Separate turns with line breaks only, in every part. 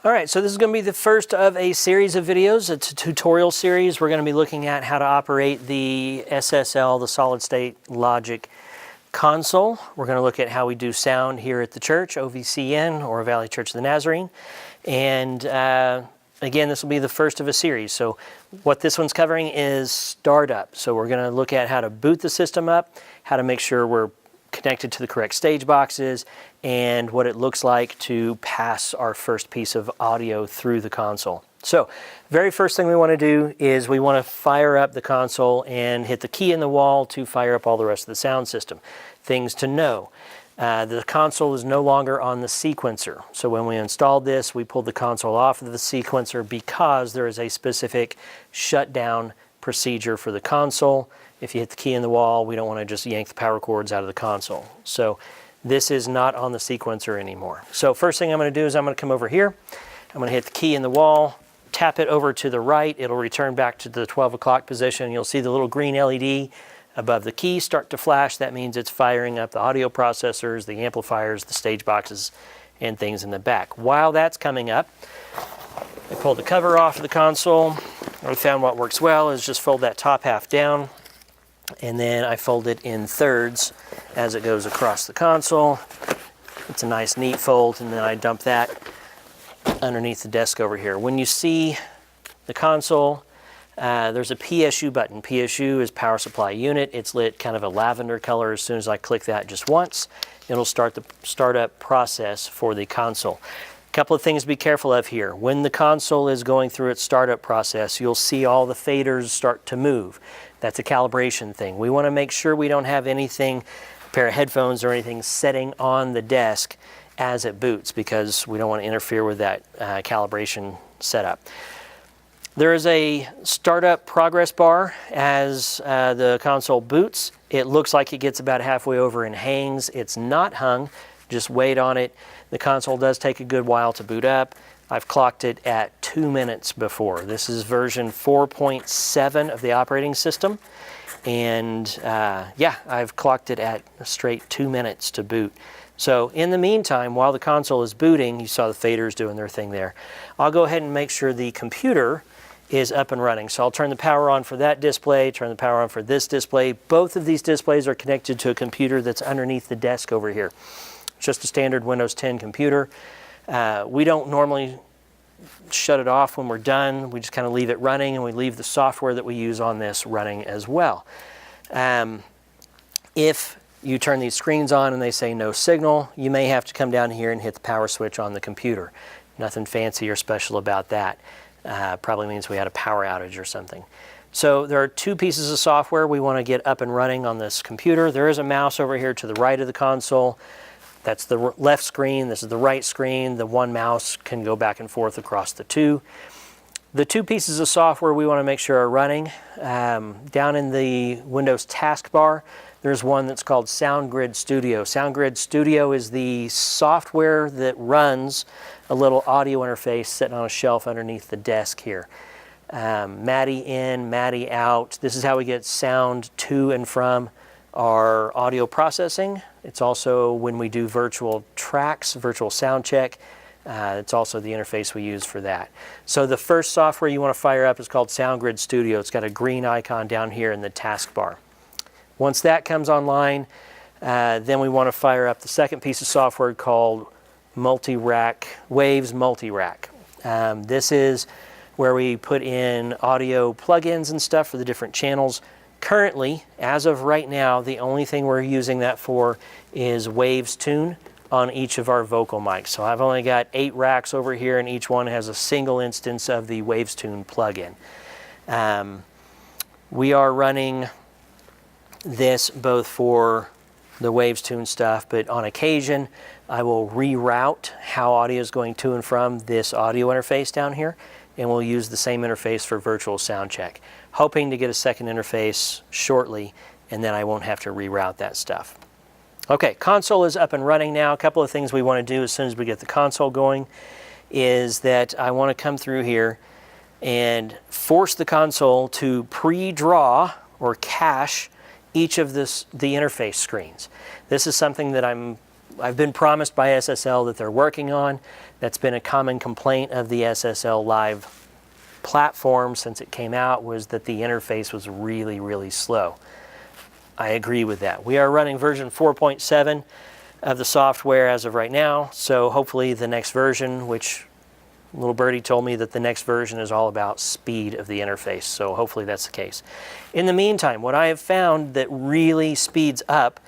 All right, so this is going to be the first of a series of videos. It's a tutorial series. We're going to be looking at how to operate the SSL, the solid state logic console. We're going to look at how we do sound here at the church, OVCN, or Valley Church of the Nazarene. And again, this will be the first of a series. So what this one's covering is startup. So we're going to look at how to boot the system up, how to make sure we're connected to the correct stage boxes, and what it looks like to pass our first piece of audio through the console. So very first thing we want to do is we want to fire up the console and hit the key in the wall to fire up all the rest of the sound system. Things to know. The console is no longer on the sequencer. So when we installed this, we pulled the console off of the sequencer because there is a specific shutdown procedure for the console. If you hit the key in the wall, we don't want to just yank the power cords out of the console. So this is not on the sequencer anymore. So first thing I'm going to do is I'm going to come over here. I'm going to hit the key in the wall, tap it over to the right. It'll return back to the 12 o'clock position. You'll see the little green LED above the key start to flash. That means it's firing up the audio processors, the amplifiers, the stage boxes, and things in the back. While that's coming up, I pulled the cover off of the console. I found what works well is just fold that top half down, and then I fold it in thirds as it goes across the console. It's a nice neat fold, and then I dump that underneath the desk over here. When you see the console, there's a PSU button. PSU is power supply unit. It's lit kind of a lavender color. As soon as I click that just once, it'll start the startup process for the console. A couple of things to be careful of here. When the console is going through its startup process, you'll see all the faders start to move. That's a calibration thing. We want to make sure we don't have anything, a pair of headphones or anything, setting on the desk as it boots, because we don't want to interfere with that calibration setup. There is a startup progress bar as the console boots. It looks like it gets about halfway over and hangs. It's not hung, just wait on it. The console does take a good while to boot up. I've clocked it at 2 minutes before. This is version 4.7 of the operating system. And yeah, I've clocked it at a straight 2 minutes to boot. So in the meantime, while the console is booting, you saw the faders doing their thing there. I'll go ahead and make sure the computer is up and running. So I'll turn the power on for that display, turn the power on for this display. Both of these displays are connected to a computer that's underneath the desk over here. Just a standard Windows 10 computer. We don't normally shut it off when we're done. We just kind of leave it running, and we leave the software that we use on this running as well. If you turn these screens on and they say no signal, you may have to come down here and hit the power switch on the computer. Nothing fancy or special about that. Probably means we had a power outage or something. So there are two pieces of software we want to get up and running on this computer. There is a mouse over here to the right of the console. That's the left screen. This is the right screen. The one mouse can go back and forth across the two. The two pieces of software we want to make sure are running. Down in the Windows taskbar, there's one that's called SoundGrid Studio. SoundGrid Studio is the software that runs a little audio interface sitting on a shelf underneath the desk here. MADI in, MADI out. This is how we get sound to and from our audio processing. It's also when we do virtual tracks, virtual sound check. It's also the interface we use for that. So the first software you want to fire up is called SoundGrid Studio. It's got a green icon down here in the taskbar. Once that comes online, then we want to fire up the second piece of software called Waves Multi-Rack. This is where we put in audio plugins and stuff for the different channels. Currently, as of right now, the only thing we're using that for is Waves Tune on each of our vocal mics. So I've only got 8 racks over here, and each one has a single instance of the Waves Tune plugin. We are running this both for the Waves Tune stuff, but on occasion I will reroute how audio is going to and from this audio interface down here, and we'll use the same interface for virtual sound check, hoping to get a second interface shortly, and then I won't have to reroute that stuff. Okay, console is up and running now. A couple of things we want to do as soon as we get the console going is that I want to come through here and force the console to pre-draw or cache each of the interface screens. This is something that I'm I've been promised by SSL that they're working on. That's been a common complaint of the SSL Live platform since it came out, was that the interface was really, really slow. I agree with that. We are running version 4.7 of the software as of right now, so hopefully the next version, which little birdie told me that the next version is all about speed of the interface, so hopefully that's the case. In the meantime, what I have found that really speeds up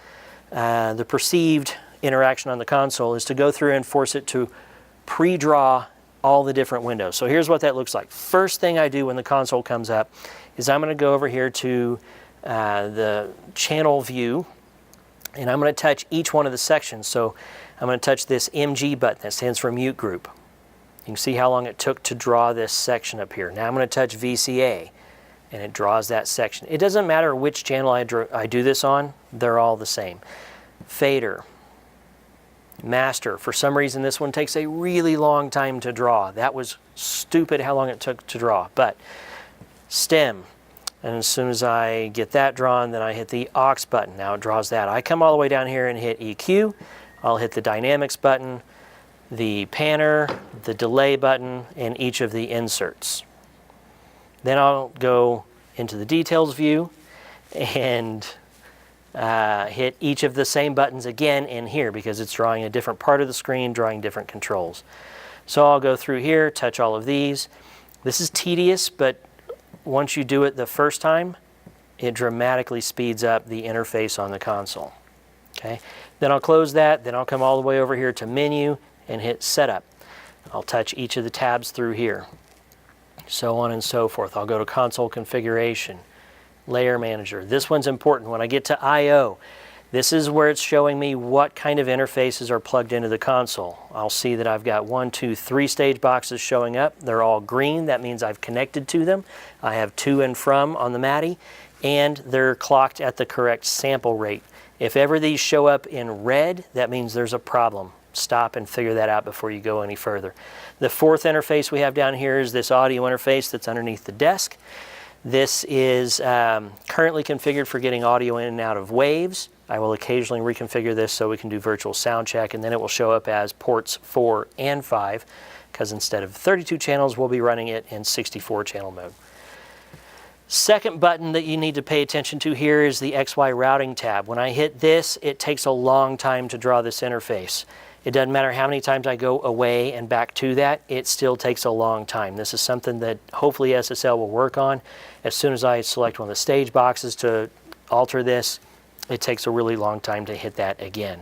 the perceived interaction on the console is to go through and force it to pre-draw all the different windows. So here's what that looks like. First thing I do when the console comes up is I'm going to go over here to the channel view, and I'm going to touch each one of the sections. So I'm going to touch this MG button that stands for mute group. You can see how long it took to draw this section up here. Now I'm going to touch VCA, and it draws that section. It doesn't matter which channel I do this on, they're all the same. Fader, master. For some reason this one takes a really long time to draw. That was stupid how long it took to draw. But stem, and as soon as I get that drawn, then I hit the aux button. Now it draws that. I come all the way down here and hit EQ. I'll hit the dynamics button, the panner, the delay button, and each of the inserts. Then I'll go into the details view and hit each of the same buttons again in here because it's drawing a different part of the screen, drawing different controls. So I'll go through here, touch all of these. This is tedious, but once you do it the first time, it dramatically speeds up the interface on the console. Okay. Then I'll close that, then I'll come all the way over here to menu and hit setup. I'll touch each of the tabs through here, so on and so forth. I'll go to console configuration, layer manager. This one's important. When I get to I/O, this is where it's showing me what kind of interfaces are plugged into the console. I'll see that I've got 1, 2, 3 stage boxes showing up. They're all green. That means I've connected to them. I have to and from on the MADI, and they're clocked at the correct sample rate. If ever these show up in red, that means there's a problem. Stop and figure that out before you go any further. The fourth interface we have down here is this audio interface that's underneath the desk. This is currently configured for getting audio in and out of waves. I will occasionally reconfigure this so we can do virtual sound check, and then it will show up as ports 4 and 5, because instead of 32 channels, we'll be running it in 64 channel mode. Second button that you need to pay attention to here is the XY routing tab. When I hit this, it takes a long time to draw this interface. It doesn't matter how many times I go away and back to that, it still takes a long time. This is something that hopefully SSL will work on. As soon as I select one of the stage boxes to alter this, it takes a really long time to hit that again.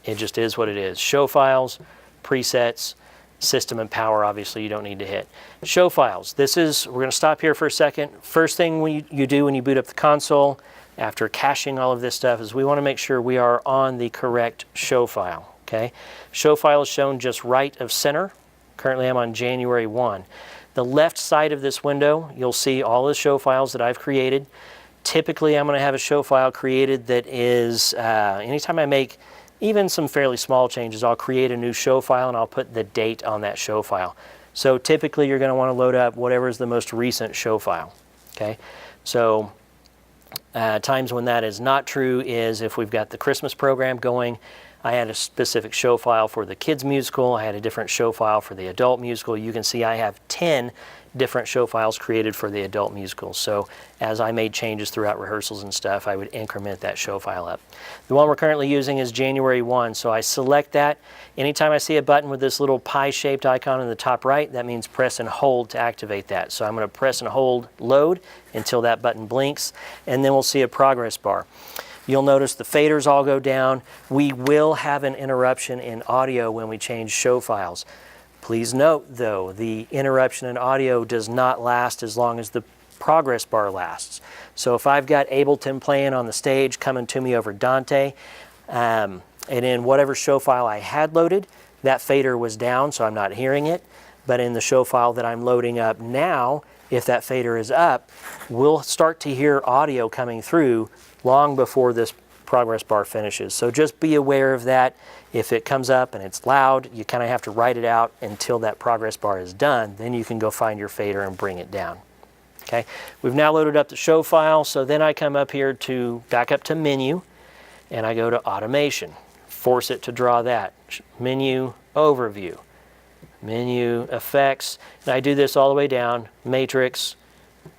It just is what it is. Show files, presets, system and power, obviously you don't need to hit. Show files. This is, we're going to stop here for a second. First thing you do when you boot up the console after caching all of this stuff is we want to make sure we are on the correct show file. Okay? Show file is shown just right of center. Currently I'm on January 1. The left side of this window, you'll see all the show files that I've created. Typically I'm going to have a show file created that is, anytime I make even some fairly small changes, I'll create a new show file and I'll put the date on that show file. So typically you're going to want to load up whatever is the most recent show file. Okay? So times when that is not true is if we've got the Christmas program going. I had a specific show file for the kids musical. I had a different show file for the adult musical. You can see I have 10 different show files created for the adult musical. So as I made changes throughout rehearsals and stuff, I would increment that show file up. The one we're currently using is January 1. So I select that. Anytime I see a button with this little pie-shaped icon in the top right, that means press and hold to activate that. So I'm going to press and hold load until that button blinks, and then we'll see a progress bar. You'll notice the faders all go down. We will have an interruption in audio when we change show files. Please note, though, the interruption in audio does not last as long as the progress bar lasts. So if I've got Ableton playing on the stage coming to me over Dante, and in whatever show file I had loaded, that fader was down, so I'm not hearing it. But in the show file that I'm loading up now, if that fader is up, we'll start to hear audio coming through long before this progress bar finishes. So just be aware of that. If it comes up and it's loud, you kind of have to write it out until that progress bar is done. Then you can go find your fader and bring it down. Okay, we've now loaded up the show file, so then I come up here to back up to menu and I go to automation. force it to draw that. Menu, overview, menu, effects, and I do this all the way down, matrix,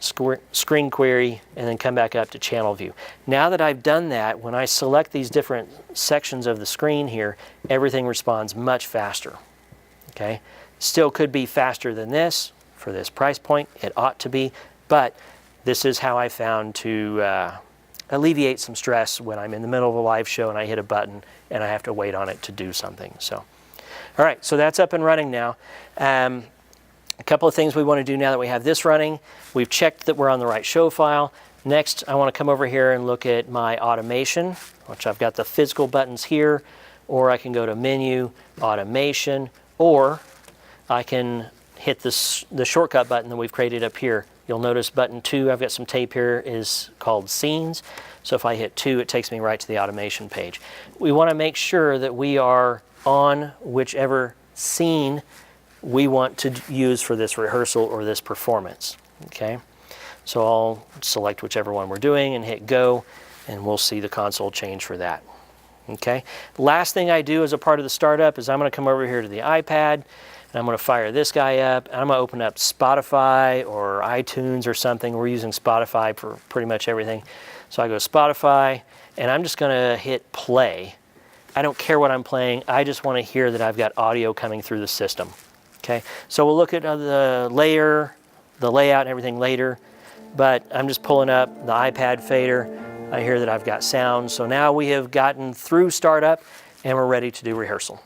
screen query, and then come back up to channel view. Now that I've done that, when I select these different sections of the screen here, everything responds much faster. Okay, still could be faster than this for this price point. It ought to be, but this is how I found to alleviate some stress when I'm in the middle of a live show and I hit a button and I have to wait on it to do something. So, all right, so that's up and running now. A couple of things we want to do now that we have this running. We've checked that we're on the right show file. Next, I want to come over here and look at my automation, which I've got the physical buttons here, or I can go to menu, automation, or I can hit the shortcut button that we've created up here. You'll notice button 2, I've got some tape here, is called scenes. So if I hit 2, it takes me right to the automation page. We want to make sure that we are on whichever scene we want to use for this rehearsal or this performance. Okay, so I'll select whichever one we're doing and hit go, and we'll see the console change for that. Okay, last thing I do as a part of the startup is I'm going to come over here to the iPad, and I'm going to fire this guy up, and I'm going to open up Spotify or iTunes or something. We're using Spotify for pretty much everything. So I go Spotify, and I'm just going to hit play. I don't care what I'm playing. I just want to hear that I've got audio coming through the system. Okay, so we'll look at the layer, the layout and everything later, but I'm just pulling up the iPad fader. I hear that I've got sound. So now we have gotten through startup and we're ready to do rehearsal.